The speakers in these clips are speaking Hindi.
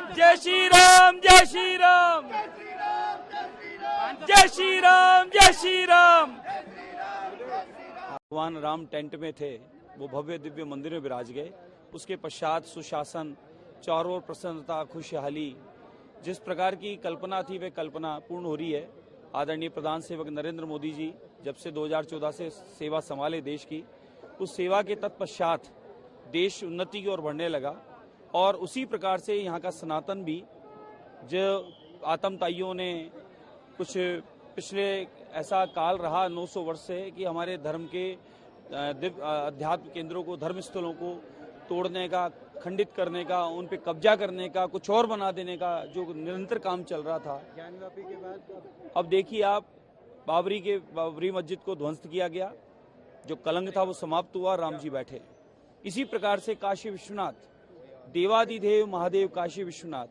जय श्री राम, जय श्री राम, जय श्री राम, जय श्री राम। भगवान राम टेंट में थे, वो भव्य दिव्य मंदिर में विराज गए। उसके पश्चात सुशासन, चारों ओर प्रसन्नता, खुशहाली, जिस प्रकार की कल्पना थी वह कल्पना पूर्ण हो रही है। आदरणीय प्रधान सेवक नरेंद्र मोदी जी जब से 2014 से सेवा संभाले देश की, उस सेवा के तत्पश्चात देश उन्नति की ओर बढ़ने लगा। और उसी प्रकार से यहाँ का सनातन भी, जो आतंकवादियों ने कुछ पिछले ऐसा काल रहा 900 वर्ष से कि हमारे धर्म के अध्यात्म केंद्रों को, धर्म स्थलों को तोड़ने का, खंडित करने का, उन पे कब्जा करने का, कुछ और बना देने का जो निरंतर काम चल रहा था। ज्ञानवापी के बाद अब देखिए आप, बाबरी मस्जिद को ध्वंस किया गया, जो कलंक था वो समाप्त हुआ, राम जी बैठे। इसी प्रकार से काशी विश्वनाथ, देवादिदेव महादेव काशी विश्वनाथ,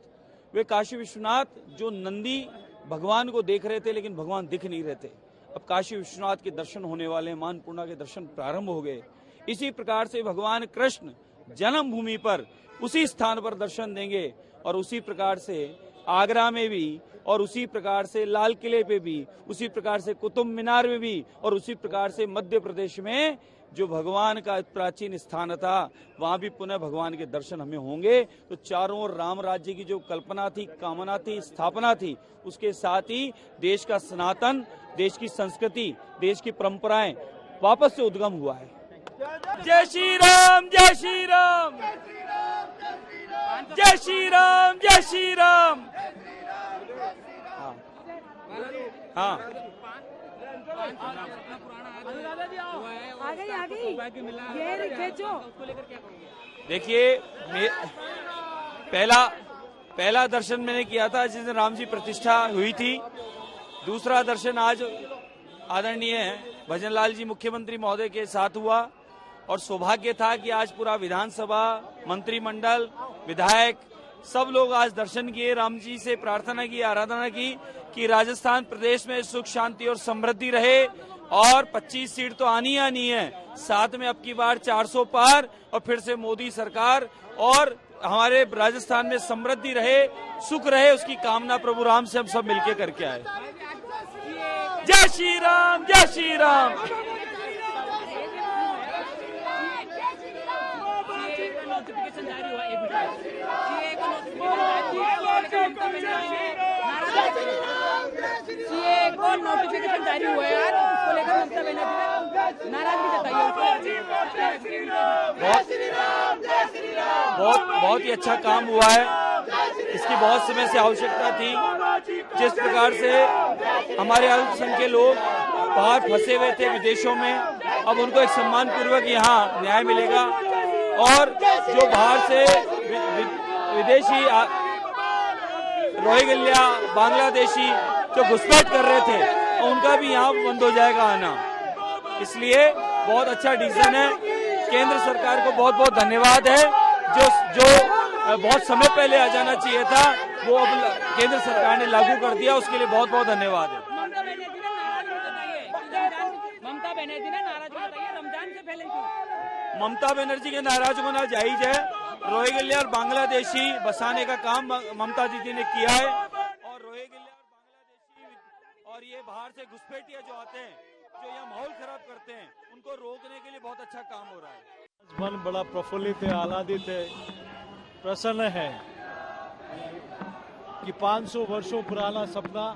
वे काशी विश्वनाथ जो नंदी भगवान को देख रहे थे लेकिन भगवान दिख नहीं रहे थे, अब काशी विश्वनाथ के दर्शन होने वाले, मानपूर्णा के दर्शन प्रारंभ हो गए। इसी प्रकार से भगवान कृष्ण जन्मभूमि पर उसी स्थान पर दर्शन देंगे, और उसी प्रकार से आगरा में भी, और उसी प्रकार से लाल किले पे भी, उसी प्रकार से कुतुब मीनार में भी, और उसी प्रकार से मध्य प्रदेश में जो भगवान का प्राचीन स्थान था वहां भी पुनः भगवान के दर्शन हमें होंगे। तो चारों ओर राम राज्य की जो कल्पना थी, कामना थी, स्थापना थी, उसके साथ ही देश का सनातन, देश की संस्कृति, देश की परंपराएं वापस से उद्गम हुआ है। जय श्री राम, जय श्री राम, जय श्री राम, जय श्री राम। हाँ, आ गई ये खींचो। देखिए, पहला दर्शन मैंने किया था जिस दिन राम जी प्रतिष्ठा हुई थी। दूसरा दर्शन आज आदरणीय भजनलाल जी मुख्यमंत्री महोदय के साथ हुआ, और सौभाग्य था कि आज पूरा विधानसभा, मंत्रिमंडल, विधायक सब लोग आज दर्शन किए, राम जी से प्रार्थना की, आराधना की कि राजस्थान प्रदेश में सुख शांति और समृद्धि रहे। और 25 सीट तो आनी है, साथ में अब की बार 400 पार, और फिर से मोदी सरकार, और हमारे राजस्थान में समृद्धि रहे, सुख रहे, उसकी कामना प्रभु राम से हम सब मिलके करके आए। जय श्री राम, जय श्री राम। नोटिफिकेशन जारी हुआ, सीए को नोटिफिकेशन जारी हुआ है यार, उसको लेकर ममता बनर्जी ने नाराजगी जताई है। बहुत ही अच्छा काम हुआ है, इसकी बहुत समय से आवश्यकता थी। जिस प्रकार से हमारे अल्पसंख्यक लोग बाहर फंसे हुए थे विदेशों में, अब उनको एक सम्मान पूर्वक यहाँ न्याय मिलेगा। और जो बाहर से विदेशी रोहिंग्या, बांग्लादेशी जो घुसपैठ कर रहे थे, उनका भी यहाँ बंद हो जाएगा आना। इसलिए बहुत अच्छा डिसीजन है। केंद्र सरकार को बहुत बहुत धन्यवाद है, जो बहुत समय पहले आ जाना चाहिए था वो अब केंद्र सरकार ने लागू कर दिया, उसके लिए बहुत बहुत धन्यवाद है। ममता बनर्जी ने नाराज बताइए, रमजान से पहले क्यों? ममता बनर्जी के नाराज होना जायज है। रोहिंग्या और बांग्लादेशी बसाने का काम ममता दीदी ने किया है, और रोहिंग्या और बांग्लादेशी और ये बाहर से घुसपैठिया जो आते हैं, जो यहाँ माहौल खराब करते हैं, उनको रोकने के लिए बहुत अच्छा काम हो रहा है। मन बड़ा प्रफुल्लित है, आह्लादित है, प्रसन्न है कि 500 वर्षों पुराना सपना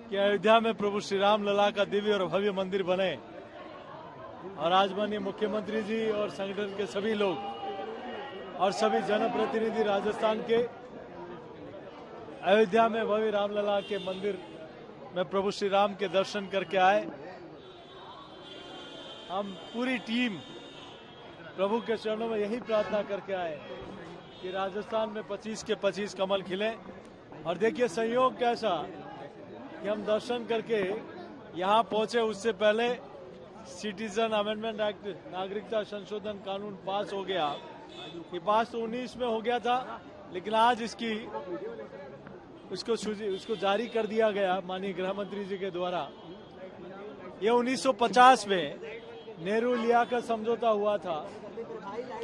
कि अयोध्या में प्रभु श्री राम लला का दिव्य और भव्य मंदिर बने, और आज माननीय मुख्यमंत्री जी और संगठन के सभी लोग और सभी जनप्रतिनिधि राजस्थान के अयोध्या में भव्य रामलला के मंदिर में प्रभु श्री राम के दर्शन करके आए। हम पूरी टीम प्रभु के चरणों में यही प्रार्थना करके आए कि राजस्थान में 25 के 25 कमल खिले। और देखिए संयोग कैसा कि हम दर्शन करके यहाँ पहुंचे, उससे पहले सिटीजन अमेंडमेंट एक्ट, नागरिकता संशोधन कानून पास हो गया। ये पास तो 19 में हो गया था, लेकिन आज उसको जारी कर दिया गया माननीय गृह मंत्री जी के द्वारा। ये 1950 में नेहरू लियाकत समझौता हुआ था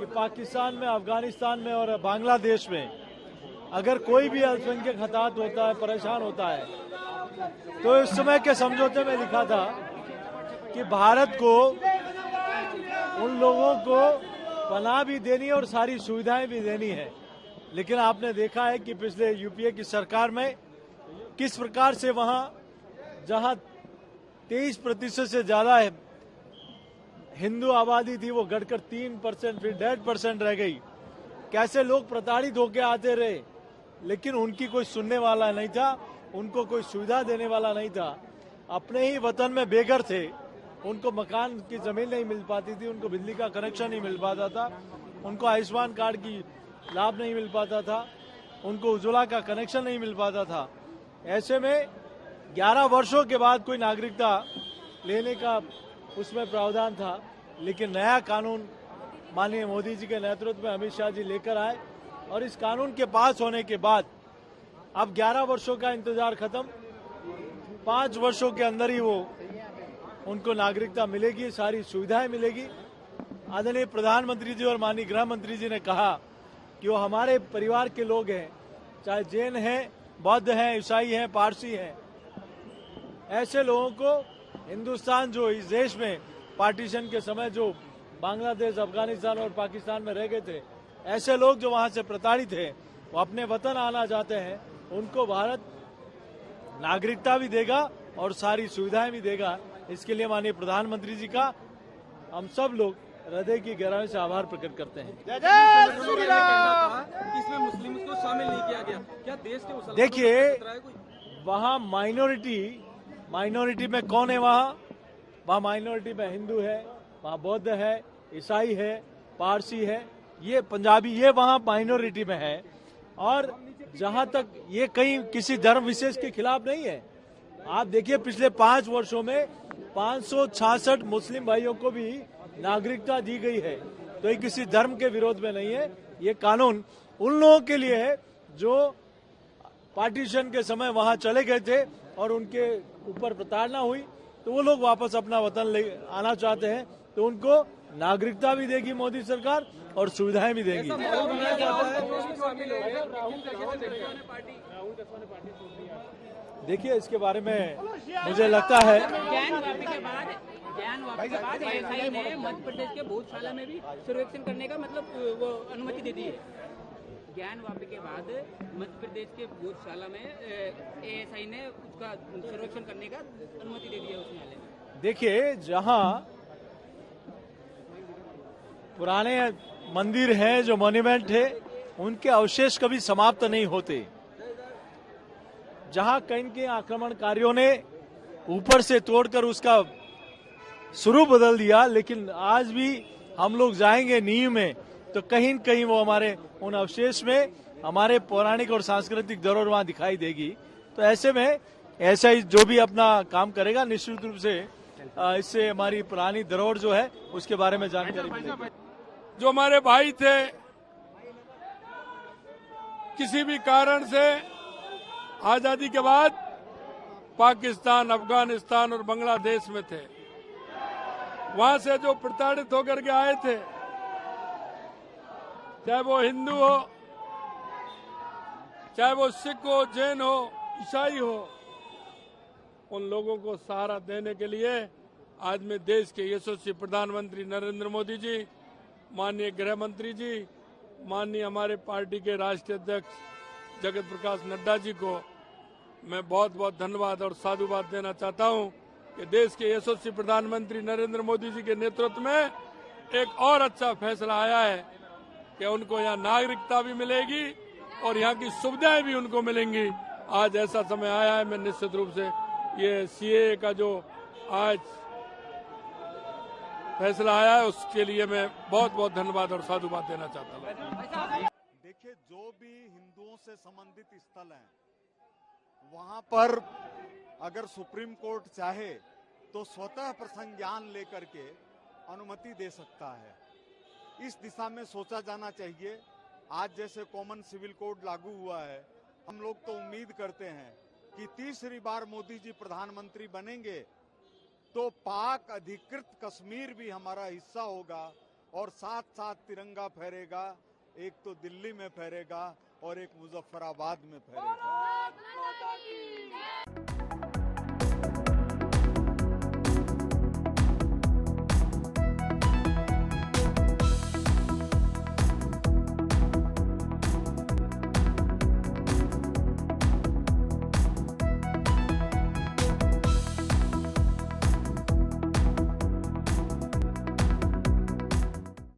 कि पाकिस्तान में, अफगानिस्तान में और बांग्लादेश में अगर कोई भी अल्पसंख्यक हताहत होता है, परेशान होता है, तो इस समय के समझौते में लिखा था कि भारत को उन लोगों को पनाह भी देनी है और सारी सुविधाएं भी देनी है। लेकिन आपने देखा है कि पिछले यूपीए की सरकार में किस प्रकार से वहां जहां 23% से ज्यादा हिंदू आबादी थी वो घटकर 3%, फिर 1.5% रह गई। कैसे लोग प्रताड़ित होकर आते रहे, लेकिन उनकी कोई सुनने वाला नहीं था, उनको कोई सुविधा देने वाला नहीं था। अपने ही वतन में बेघर थे, उनको मकान की जमीन नहीं मिल पाती थी, उनको बिजली का कनेक्शन नहीं मिल पाता था, उनको आयुष्मान कार्ड की लाभ नहीं मिल पाता था, उनको उज्ज्वला का कनेक्शन नहीं मिल पाता था। ऐसे में 11 वर्षों के बाद कोई नागरिकता लेने का उसमें प्रावधान था, लेकिन नया कानून माननीय मोदी जी के नेतृत्व में अमित शाह जी लेकर आए और इस कानून के पास होने के बाद अब 11 वर्षों का इंतजार खत्म, 5 वर्षों के अंदर ही वो उनको नागरिकता मिलेगी, सारी सुविधाएं मिलेगी। आदरणीय प्रधानमंत्री जी और माननीय गृह मंत्री जी ने कहा कि वो हमारे परिवार के लोग हैं, चाहे जैन हैं, बौद्ध हैं, ईसाई हैं, पारसी हैं। ऐसे लोगों को हिंदुस्तान जो इस देश में पार्टीशन के समय जो बांग्लादेश, अफगानिस्तान और पाकिस्तान में रह गए थे, ऐसे लोग जो वहां से प्रताड़ित हैं, वो अपने वतन आना चाहते हैं, उनको भारत नागरिकता भी देगा और सारी सुविधाएं भी देगा। इसके लिए माननीय प्रधानमंत्री जी का हम सब लोग हृदय की गहराई से आभार प्रकट करते हैं। इसमें मुस्लिम को शामिल नहीं किया गया, क्या देश के देखिए, वहाँ माइनॉरिटी में कौन है? वहाँ माइनॉरिटी में हिंदू है, वहाँ बौद्ध है, ईसाई है, पारसी है, ये पंजाबी, ये वहाँ माइनॉरिटी में है। और जहाँ तक ये कहीं किसी धर्म विशेष के खिलाफ नहीं है। आप देखिए, पिछले 5 वर्षों में 566 मुस्लिम भाइयों को भी नागरिकता दी गई है, तो ये किसी धर्म के विरोध में नहीं है। ये कानून उन लोगों के लिए है जो पार्टीशन के समय वहां चले गए थे और उनके ऊपर प्रताड़ना हुई, तो वो लोग वापस अपना वतन ले आना चाहते हैं, तो उनको नागरिकता भी देगी मोदी सरकार और सुविधाएं भी देगी। देखिए, इसके बारे में मुझे लगता है ज्ञान वापी के बाद एएसआई ने मध्य प्रदेश के भूतशाला में भी सर्वेक्षण करने का मतलब वो अनुमति दे दी है। ज्ञान वापी के बाद मध्य प्रदेश के भूतशाला में एएसआई ने उसका सर्वेक्षण करने का अनुमति दे दी है उस न्यायालय में। देखिए, जहां पुराने मंदिर हैं, जो मॉन्यूमेंट है, उनके अवशेष कभी समाप्त नहीं होते। जहां कहीं के आक्रमणकारियों ने ऊपर से तोड़कर उसका स्वरूप बदल दिया, लेकिन आज भी हम लोग जाएंगे नींव में तो कहीं न कहीं वो हमारे उन अवशेष में हमारे पौराणिक और सांस्कृतिक धरोहर वहां दिखाई देगी। तो ऐसे में ऐसा ही जो भी अपना काम करेगा, निश्चित रूप से इससे हमारी पुरानी धरोहर जो है उसके बारे में जानकारी मिलेगी। जो हमारे भाई थे, किसी भी कारण से आजादी के बाद पाकिस्तान, अफगानिस्तान और बांग्लादेश में थे, वहां से जो प्रताड़ित होकर के आए थे, चाहे वो हिंदू हो, चाहे वो सिख हो, जैन हो, ईसाई हो, उन लोगों को सहारा देने के लिए आज मैं देश के यशस्वी प्रधानमंत्री नरेंद्र मोदी जी, माननीय गृह मंत्री जी, माननीय हमारे पार्टी के राष्ट्रीय अध्यक्ष जगत प्रकाश नड्डा जी को मैं बहुत बहुत धन्यवाद और साधुवाद देना चाहता हूं कि देश के यशस्वी प्रधानमंत्री नरेंद्र मोदी जी के नेतृत्व में एक और अच्छा फैसला आया है कि उनको यहाँ नागरिकता भी मिलेगी और यहाँ की सुविधाएं भी उनको मिलेंगी। आज ऐसा समय आया है, मैं निश्चित रूप से ये सीएए का जो आज फैसला आया है उसके लिए मैं बहुत बहुत धन्यवाद और साधुवाद देना चाहता हूँ। देखिए, जो भी हिंदुओं से संबंधित स्थल हैं, वहां पर अगर सुप्रीम कोर्ट चाहे तो स्वतः प्रसंज्ञान लेकर के अनुमति दे सकता है। इस दिशा में सोचा जाना चाहिए। आज जैसे कॉमन सिविल कोड लागू हुआ है, हम लोग तो उम्मीद करते हैं कि तीसरी बार मोदी जी प्रधानमंत्री बनेंगे तो पाक अधिकृत कश्मीर भी हमारा हिस्सा होगा और साथ साथ तिरंगा फहरेगा। एक तो दिल्ली में फहरेगा और एक मुजफ्फराबाद में फहरेगा।